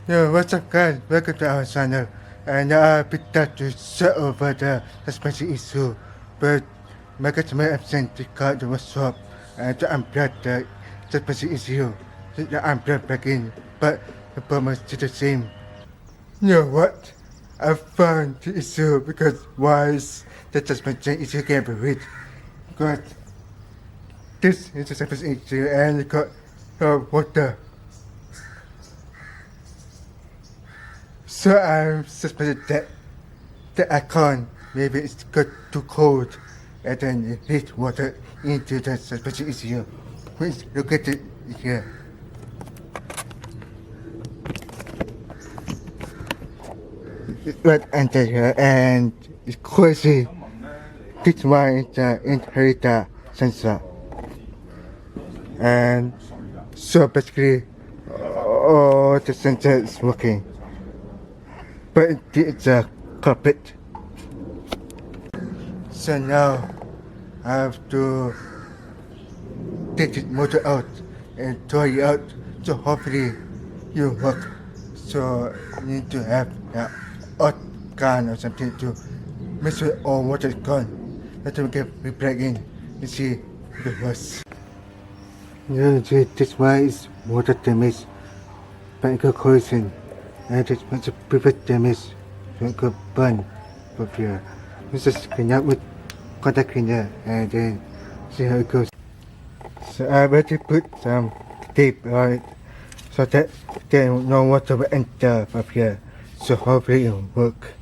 Yo, what's up guys? Welcome to our channel. And I picked up to set over the suspension issue, but my customer absent to call the workshop and to unplug the suspension issue. So the unplug back in, but the problem is still the same. You know what? I found the issue because why is the suspension issue can't be reached? Because this is the suspension issue and it got water. So I'm suspected that the aircon maybe it's got too cold and then it leaks water into the suspension issue. Please look at it here. It's right under here and it's crazy. This one is the inheritor sensor. And so basically all the sensor is working. But it's a carpet. So now I have to take the motor out and try it out. So hopefully it will work. So I need to have a hot gun or something to make sure all water is gone. Let me get replug in and see if it works. You see, this one is water damage, mechanical corrosion. And it wants to prevent damage from the burn of here. Let's just clean up with contact cleaner and then see how it goes. So I already put some tape on it so that then no water will enter up here. So hopefully it will work.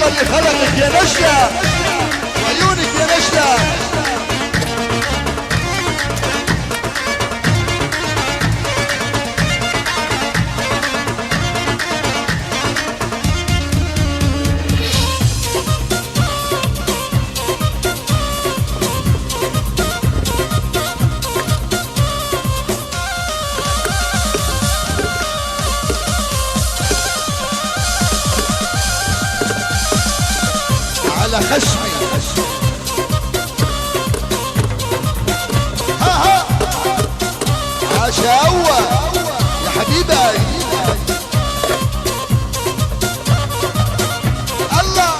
اللي خلقك يا نشا وعيونك يا نشا على خشمي ها عشاوة يا حبيبي الله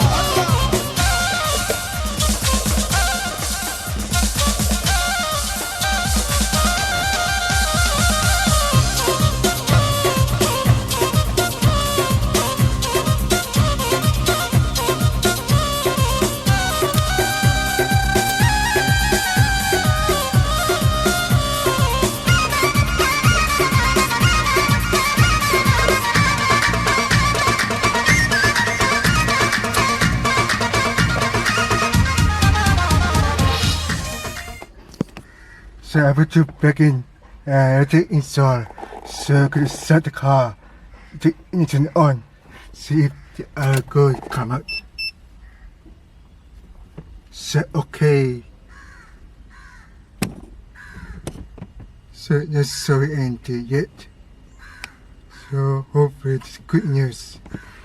So I put you back in to install. So I could start the car, the engine on, see if the alcohol come out. So okay. So let's show it empty yet. So hopefully it's good news.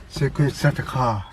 So I could start the car.